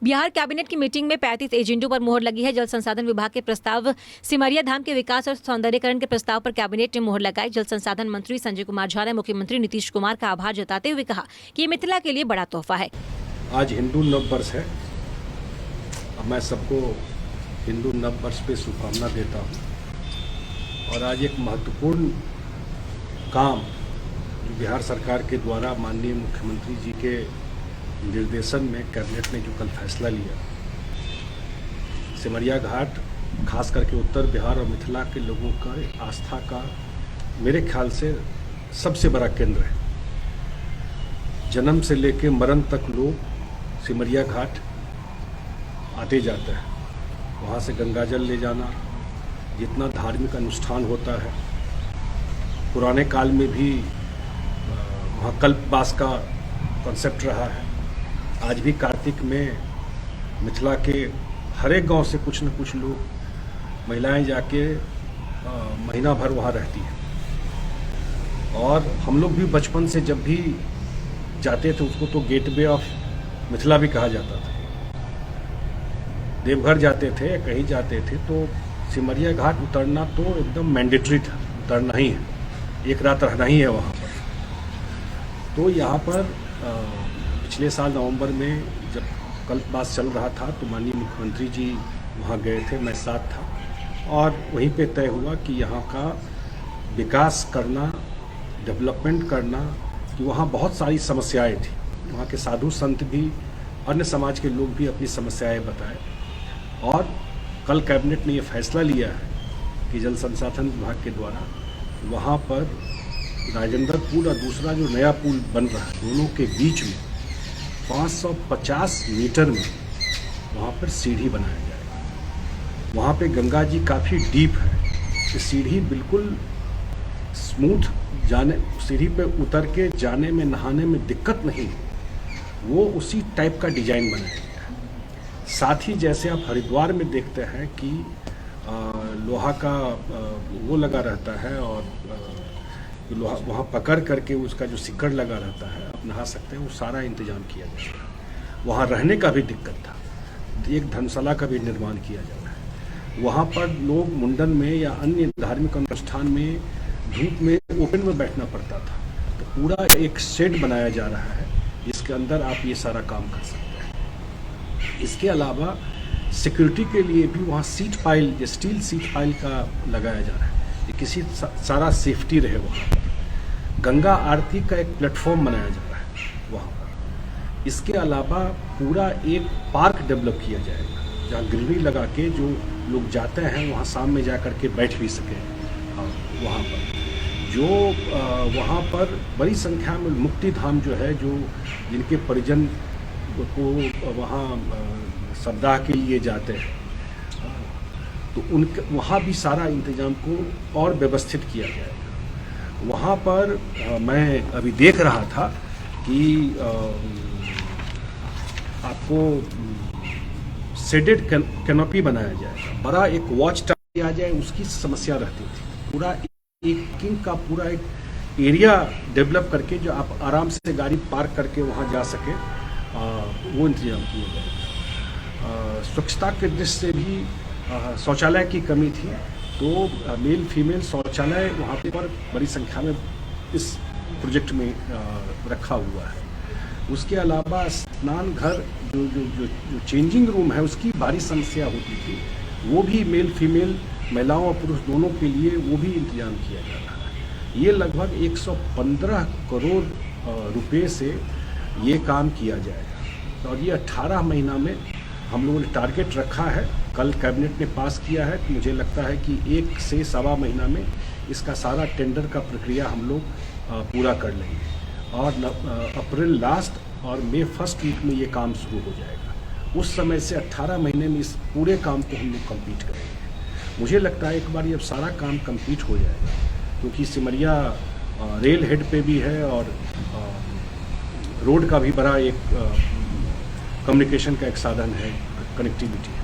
Bihar cabinet की meeting में 35 एजेंडों पर मुहर लगी है। जल संसाधन विभाग के प्रस्ताव, सिमरिया धाम के विकास और सौंदर्यीकरण के प्रस्ताव पर कैबिनेट ने मुहर लगाई। जल संसाधन मंत्री संजय कुमार झा ने मुख्यमंत्री नीतीश कुमार का आभार जताते हुए कहा कि ये मिथिला के लिए बड़ा तोहफा है। आज हिंदू नव वर्ष है। अब मैं सबको हिंदू नव वर्ष पे शुभकामना देता हूँ। और आज एक महत्वपूर्ण काम जो बिहार सरकार के द्वारा माननीय मुख्यमंत्री जी के निर्देशन में कैबिनेट ने जो कल फैसला लिया, सिमरिया घाट खास करके उत्तर बिहार और मिथिला के लोगों का आस्था का मेरे ख्याल से सबसे बड़ा केंद्र है। जन्म से लेकर मरण तक लोग सिमरिया घाट आते जाते हैं। वहाँ से गंगा जल ले जाना, जितना धार्मिक अनुष्ठान होता है, पुराने काल में भी वहाँ कल्पवास का कॉन्सेप्ट रहा है। आज भी कार्तिक में मिथिला के हर एक गांव से कुछ न कुछ लोग, महिलाएं जाके महीना भर वहाँ रहती हैं। और हम लोग भी बचपन से जब भी जाते थे, उसको तो गेटवे ऑफ मिथिला भी कहा जाता था। देवघर जाते थे, कहीं जाते थे तो सिमरिया घाट उतरना तो एकदम मैंडेटरी था, उतरना ही है, एक रात रहना ही है वहाँ पर। तो यहाँ पर पिछले साल नवंबर में जब कल्पवास चल रहा था तो माननीय मुख्यमंत्री जी वहाँ गए थे, मैं साथ था, और वहीं पे तय हुआ कि यहाँ का विकास करना, डेवलपमेंट करना, कि वहाँ बहुत सारी समस्याएं थी। वहाँ के साधु संत भी, अन्य समाज के लोग भी अपनी समस्याएं बताए। और कल कैबिनेट ने ये फैसला लिया है कि जल संसाधन विभाग के द्वारा वहाँ पर राजेंद्र पुल और दूसरा जो नया पुल बन रहा है, दोनों के बीच में 550 मीटर में वहाँ पर सीढ़ी बनाया जाएगा। वहाँ पे गंगा जी काफ़ी डीप है, कि सीढ़ी बिल्कुल स्मूथ जाने, सीढ़ी पे उतर के जाने में, नहाने में दिक्कत नहीं, वो उसी टाइप का डिजाइन बनाया गया है। साथ ही जैसे आप हरिद्वार में देखते हैं कि लोहा का वो लगा रहता है और लोहा वहाँ पकड़ करके उसका जो सिक्कड़ लगा रहता है, आप नहा सकते हैं, वो सारा इंतजाम किया जा रहा है। वहाँ रहने का भी दिक्कत था, एक धर्मशाला का भी निर्माण किया जा रहा है। वहाँ पर लोग मुंडन में या अन्य धार्मिक अनुष्ठान में धूप में ओपन में बैठना पड़ता था, तो पूरा एक शेड बनाया जा रहा है जिसके अंदर आप ये सारा काम कर सकते हैं। इसके अलावा सिक्योरिटी के लिए भी वहाँ सीट पाइल, जो स्टील सीट पाइल का लगाया जा रहा है, कि किसी सारा सेफ्टी रहे। वहाँ गंगा आरती का एक प्लेटफॉर्म बनाया जा रहा है वहाँ पर। इसके अलावा पूरा एक पार्क डेवलप किया जाएगा, जहाँ ग्रीनरी लगा के जो लोग जाते हैं वहाँ शाम में जा कर के बैठ भी सकें। वहाँ पर जो वहाँ पर बड़ी संख्या में मुक्ति धाम जो है, जो जिनके परिजन को वहाँ सप्ताह के लिए जाते हैं, तो उनके वहाँ भी सारा इंतजाम को और व्यवस्थित किया जाएगा। वहाँ पर मैं अभी देख रहा था कि आपको शेडेड कैनोपी बनाया जाएगा, बड़ा एक वॉच टावर आ जाए, उसकी समस्या रहती थी। पूरा एक किंग का पूरा एक एरिया डेवलप करके जो आप आराम से गाड़ी पार्क करके वहाँ जा सके, वो इंतजाम किया जाएगा। स्वच्छता के दृष्टि से भी शौचालय की कमी थी, तो मेल फीमेल शौचालय वहाँ पर बड़ी संख्या में इस प्रोजेक्ट में रखा हुआ है। उसके अलावा स्नान घर जो चेंजिंग रूम है, उसकी भारी समस्या होती थी, वो भी मेल फीमेल, महिलाओं और पुरुष दोनों के लिए वो भी इंतजाम किया जा रहा है। ये लगभग 115 करोड़ रुपए से ये काम किया जाएगा, और ये 18 महीना में हम लोगों ने टारगेट रखा है। कल कैबिनेट ने पास किया है, तो मुझे लगता है कि 1 से सवा महीना में इसका सारा टेंडर का प्रक्रिया हम लोग पूरा कर लेंगे, और अप्रैल लास्ट और मई फर्स्ट वीक में ये काम शुरू हो जाएगा। उस समय से 18 महीने में इस पूरे काम को हम लोग कंप्लीट करेंगे। मुझे लगता है एक बार ये सारा काम कंप्लीट हो जाएगा, क्योंकि सिमरिया रेल हेड पे भी है और रोड का भी बड़ा एक कम्युनिकेशन का एक साधन है, कनेक्टिविटी है।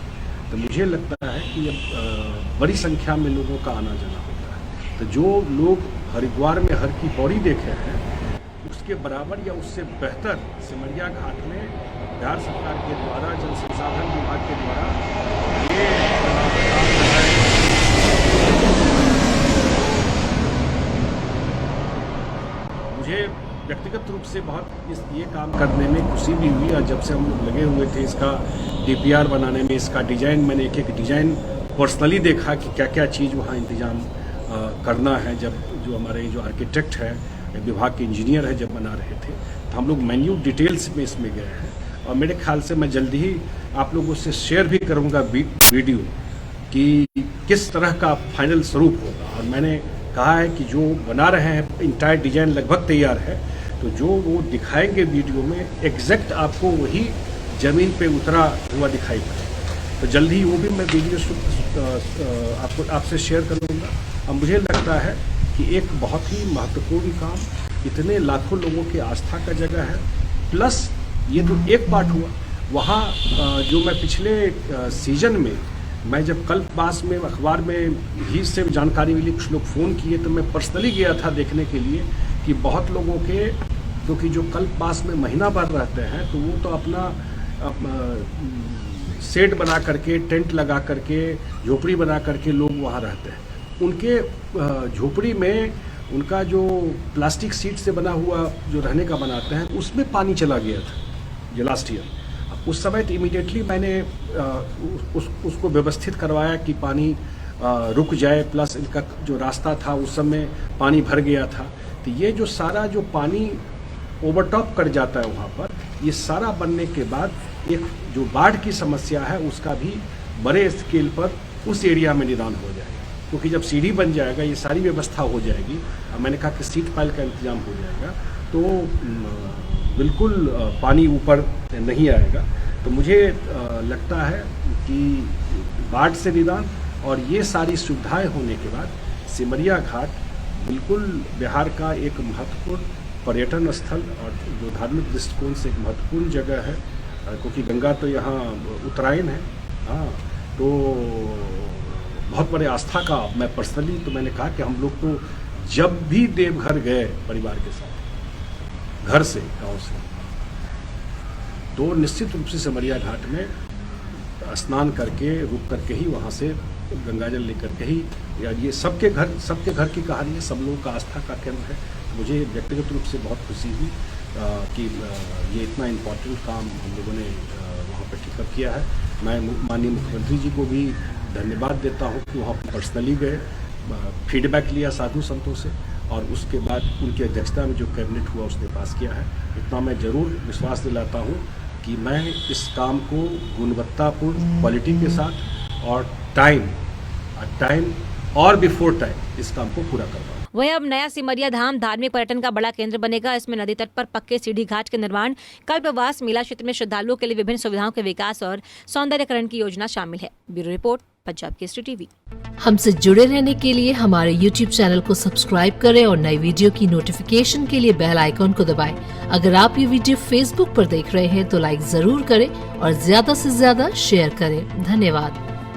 तो मुझे लगता है कि अब बड़ी संख्या में लोगों का आना जाना होता है। तो जो लोग हरिद्वार में हर की पौड़ी देखे हैं, उसके बराबर या उससे बेहतर सिमरिया घाट में बिहार सरकार के द्वारा जल संसाधन विभाग के द्वारा ये मुझे व्यक्तिगत रूप से बहुत ये काम करने में खुशी भी हुई। और जब से हम लोग लगे हुए थे इसका DPR बनाने में, इसका डिजाइन, मैंने एक डिजाइन पर्सनली देखा कि क्या क्या चीज़ वहाँ इंतजाम करना है। जब जो हमारे जो आर्किटेक्ट है, विभाग के इंजीनियर है, जब बना रहे थे, तो हम लोग मैन्यूट डिटेल्स में इसमें गए हैं। और मेरे ख्याल से मैं जल्दी ही आप लोगों से शेयर भी करूँगा वीडियो कि किस तरह का फाइनल स्वरूप होगा। और मैंने कहा है कि जो बना रहे हैं, इंटायर डिजाइन लगभग तैयार है, तो जो वो दिखाएंगे वीडियो में एग्जैक्ट आपको वही ज़मीन पे उतरा हुआ दिखाई पड़े। तो जल्दी ही वो भी मैं वीडियो आपसे शेयर करूँगा। अब मुझे लगता है कि एक बहुत ही महत्वपूर्ण काम, इतने लाखों लोगों की आस्था का जगह है, प्लस ये तो एक पार्ट हुआ। वहाँ जो मैं पिछले सीजन में, मैं जब कल पास में अखबार में ही से जानकारी मिली, कुछ लोग फ़ोन किए, तो मैं पर्सनली गया था देखने के लिए कि बहुत लोगों के, क्योंकि जो कल पास में महीना भर रहते हैं तो वो तो अपना सेट बना करके, टेंट लगा करके, झोपड़ी बना करके लोग वहाँ रहते हैं। उनके झोपड़ी में उनका जो प्लास्टिक सीट से बना हुआ जो रहने का बनाते हैं, उसमें पानी चला गया था लास्ट ईयर। उस समय तो इमीडिएटली मैंने उसको व्यवस्थित करवाया कि पानी रुक जाए, प्लस इनका जो रास्ता था उस समय पानी भर गया था। तो ये जो सारा जो पानी ओवरटॉप कर जाता है वहाँ पर, ये सारा बनने के बाद एक जो बाढ़ की समस्या है उसका भी बड़े स्केल पर उस एरिया में निदान हो जाएगा। क्योंकि जब सीढ़ी बन जाएगा, ये सारी व्यवस्था हो जाएगी, और मैंने कहा कि सीट पाइल का इंतजाम हो जाएगा, तो बिल्कुल पानी ऊपर नहीं आएगा। तो मुझे लगता है कि बाढ़ से निदान और ये सारी सुविधाएं होने के बाद सिमरिया घाट बिल्कुल बिहार का एक महत्वपूर्ण पर्यटन स्थल और जो धार्मिक दृष्टिकोण से एक महत्वपूर्ण जगह है, क्योंकि गंगा तो यहाँ उत्तरायण है। हाँ, तो बहुत बड़े आस्था का, मैं पर्सनली तो मैंने कहा कि हम लोग तो जब भी देवघर गए परिवार के साथ, घर से, गांव से, तो निश्चित रूप से सिमरिया घाट में स्नान करके, रुक करके ही वहाँ से गंगाजल लेकर के ही, या ये सबके घर की कहानी है, सब लोगों का आस्था का केंद्र है। मुझे व्यक्तिगत रूप से बहुत खुशी हुई कि ये इतना इम्पोर्टेंट काम हम लोगों ने वहाँ पर टिकअप किया है। मैं माननीय मुख्यमंत्री जी को भी धन्यवाद देता हूँ कि वहाँ पर पर्सनली गए, फीडबैक लिया साधु संतों से, और उसके बाद उनकी अध्यक्षता में जो कैबिनेट हुआ उसने पास किया है। इतना मैं ज़रूर विश्वास दिलाता हूँ कि मैं इस काम को गुणवत्तापूर्ण क्वालिटी के साथ और टाइम और बिफोर टाइम इस काम को पूरा करवाऊँ। वहीं अब नया सिमरिया धाम धार्मिक पर्यटन का बड़ा केंद्र बनेगा। इसमें नदी तट पर पक्के सीढ़ी घाट के निर्माण, कल्पवास मेला क्षेत्र में श्रद्धालुओं के लिए विभिन्न सुविधाओं के विकास और सौंदर्यकरण की योजना शामिल है। Bureau report, Punjab Kesari TV. हमसे जुड़े रहने के लिए हमारे YouTube चैनल को सब्सक्राइब करें और नई वीडियो की नोटिफिकेशन के लिए बेल आइकॉन को दबाएं। अगर आप ये वीडियो Facebook पर देख रहे हैं तो लाइक जरूर करें और ज्यादा से ज्यादा शेयर करें। धन्यवाद।